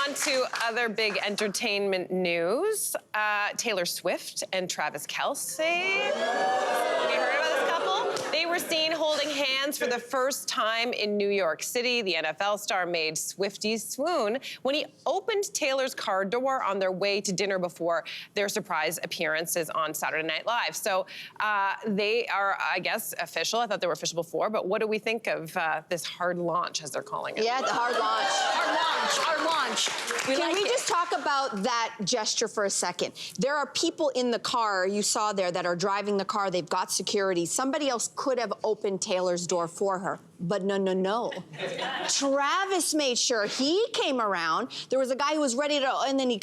on to other big entertainment news. Taylor Swift and Travis Kelce. Have you heard about this couple? They were seen holding hands for the first time in New York City. The NFL star made Swifties swoon when he opened Taylor's car door on their way to dinner before their surprise appearances on Saturday Night Live. So they are, I guess, official. I thought they were official before, but what do we think of this hard launch, as they're calling it? Yeah, the hard launch. Our launch. Can we just talk about that gesture for a second? There are people in the car you saw there that are driving the car. They've got security. Somebody else could have opened Taylor's door for her, but no. Travis made sure he came around. There was a guy who was ready to, and then he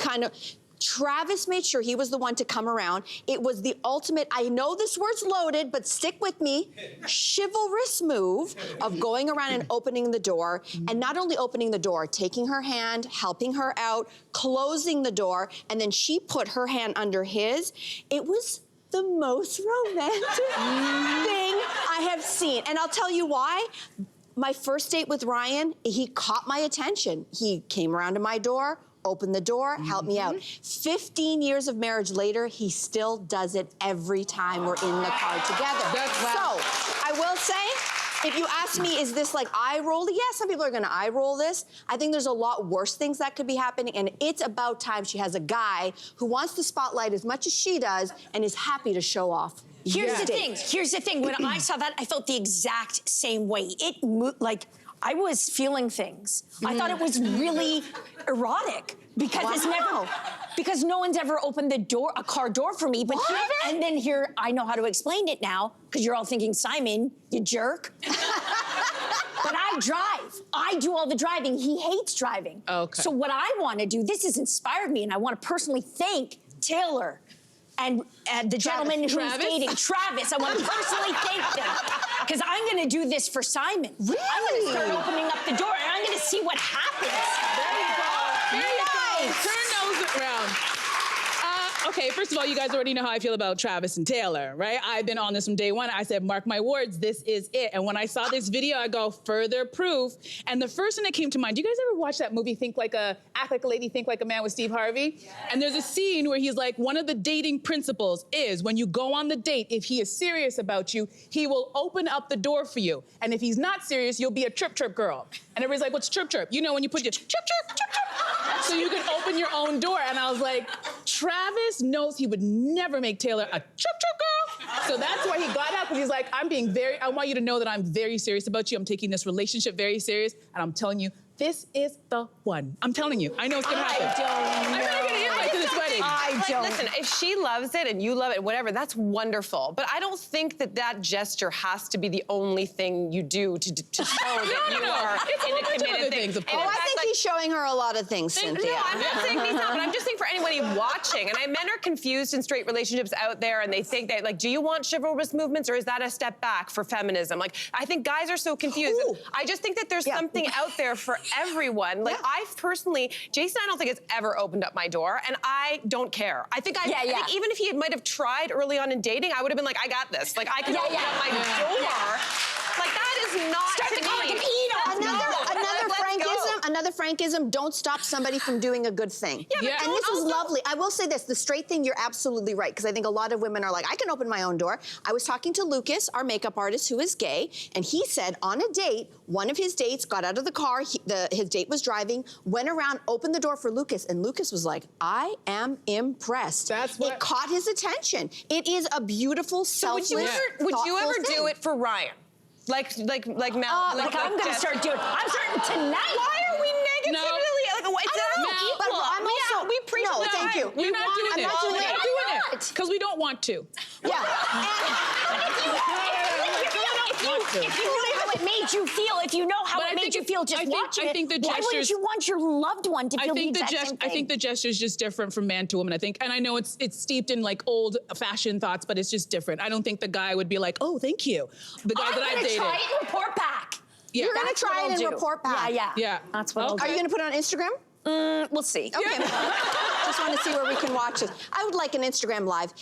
Travis made sure he was the one to come around. It was the ultimate, I know this word's loaded, but stick with me, chivalrous move of going around and opening the door, and not only opening the door, taking her hand, helping her out, closing the door, and then she put her hand under his. It was the most romantic thing I have seen. And I'll tell you why. My first date with Ryan, he caught my attention. He came around to my door, opened the door, helped me out. 15 years of marriage later, he still does it every time we're in the car together. So, I will say, if you ask me, is this like eye roll? Yeah, some people are gonna eye roll this. I think there's a lot worse things that could be happening, and it's about time she has a guy who wants the spotlight as much as she does and is happy to show off. Here's the thing. When I saw that, I felt the exact same way. It moved, like, I was feeling things. I thought it was really erotic because because no one's ever opened a car door for me. But here, I know how to explain it now because you're all thinking, Simon, you jerk. But I drive. I do all the driving. He hates driving. Okay. So what I want to do, this has inspired me, and I want to personally thank Taylor and the gentleman who's dating, Travis. I want to personally thank them because I'm going to do this for Simon. Really? I'm going to start opening up the door and I'm going to see what happens. There you go. Turn those around. Okay, first of all, you guys already know how I feel about Travis and Taylor, right? I've been on this from day one. I said, mark my words, this is it. And when I saw this video, I go, further proof. And the first thing that came to mind, do you guys ever watch that movie, Act Like a Lady, Think Like a Man with Steve Harvey? Yes. And there's a scene where he's like, one of the dating principles is when you go on the date, if he is serious about you, he will open up the door for you. And if he's not serious, you'll be a chirp chirp girl. And everybody's like, what's chirp chirp? You know, when you put your chirp chirp, chirp chirp. So you can open your own door. And I was like, Travis knows he would never make Taylor a chirp chirp girl. So that's why he got out, because he's like, I want you to know that I'm very serious about you. I'm taking this relationship very serious. And I'm telling you, this is the one. I'm telling you. I know it's gonna happen. I'm not gonna invite to this wedding. Listen, if she loves it and you love it, whatever, that's wonderful. But I don't think that gesture has to be the only thing you do to show that you are in a committed thing. I think he's showing her a lot of things, Cynthia. No, I'm not saying he's not, but I'm just saying for anybody watching, and men are confused in straight relationships out there, and they think that, like, do you want chivalrous movements, or is that a step back for feminism? Like, I think guys are so confused. I just think that there's something out there for everyone. Like, I've personally, Jason, I don't think has ever opened up my door, and I don't care. I think I think even if he might have tried early on in dating, I would have been like, I got this. Like, I can open up my door. Like, that is not to me. Another frankism, don't stop somebody from doing a good thing. And this was lovely. I will say this, the straight thing, you're absolutely right, because I think a lot of women are like, I can open my own door. I was talking to Lucas, our makeup artist, who is gay, and he said on a date, one of his dates got out of the car, his date was driving, went around, opened the door for Lucas, and Lucas was like, I am impressed. It caught his attention. It is a beautiful, selfless, would you ever do it for Ryan? Like Mel. Like I'm gonna start doing. I'm starting tonight. Why are we negatively? No. Like, it's equal. But I'm also. We preach. No, thank you. We're not doing it. We're not doing it because we don't want to. Yeah. If you know how it made you feel, if you know how it made you feel just watching it, why wouldn't you want your loved one to feel the exact same thing? I think the gesture is just different from man to woman. And I know it's steeped in like old fashioned thoughts, but it's just different. I don't think the guy would be like, oh, thank you. The guy that I've dated. I'm gonna try it and report back. You're gonna try it and report back. Yeah. That's what I'll do. Are you gonna put it on Instagram? We'll see. Okay. Just want to see where we can watch it. I would like an Instagram live.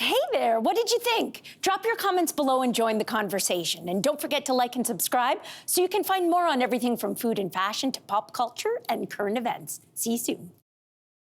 Hey there, what did you think? Drop your comments below and join the conversation. And don't forget to like and subscribe so you can find more on everything from food and fashion to pop culture and current events. See you soon.